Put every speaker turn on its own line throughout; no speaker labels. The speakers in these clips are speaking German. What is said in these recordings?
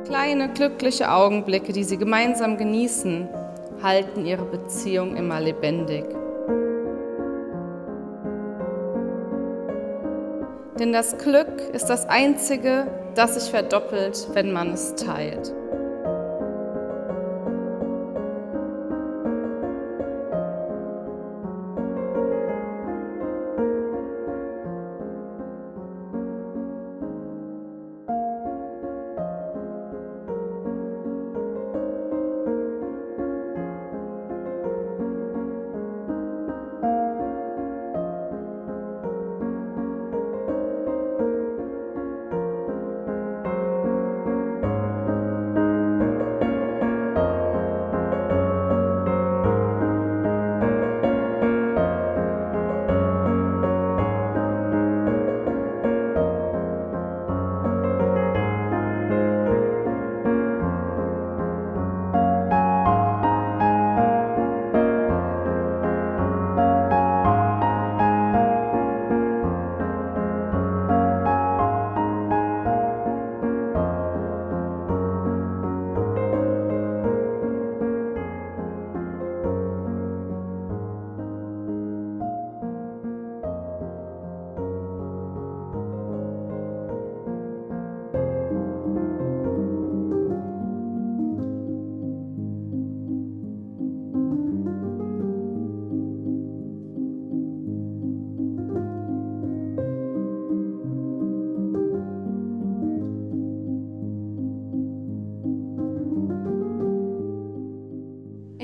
Kleine, glückliche Augenblicke, die sie gemeinsam genießen, halten ihre Beziehung immer lebendig. Denn das Glück ist das Einzige, das sich verdoppelt, wenn man es teilt.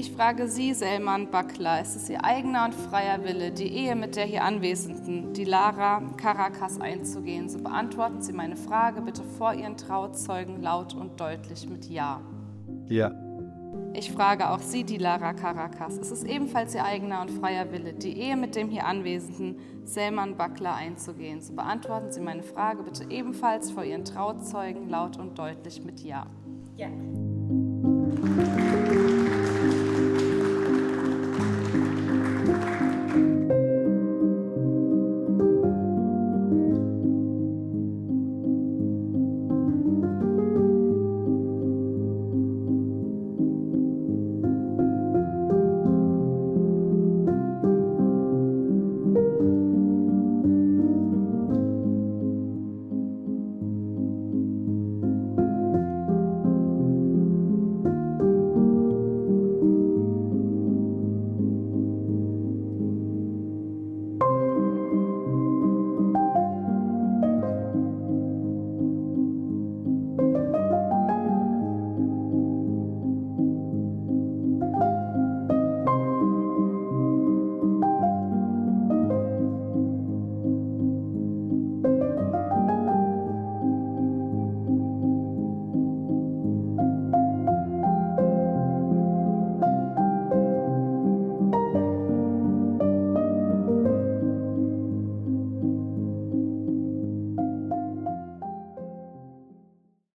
Ich frage Sie, Selman Bakla, ist es Ihr eigener und freier Wille, die Ehe mit der hier Anwesenden, Dilara Caracas, einzugehen? So beantworten Sie meine Frage bitte vor Ihren Trauzeugen laut und deutlich mit Ja.
Ja.
Ich frage auch Sie, Dilara Caracas, ist es ebenfalls Ihr eigener und freier Wille, die Ehe mit dem hier Anwesenden, Selman Bakla, einzugehen? So beantworten Sie meine Frage bitte ebenfalls vor Ihren Trauzeugen laut und deutlich mit Ja.
Ja.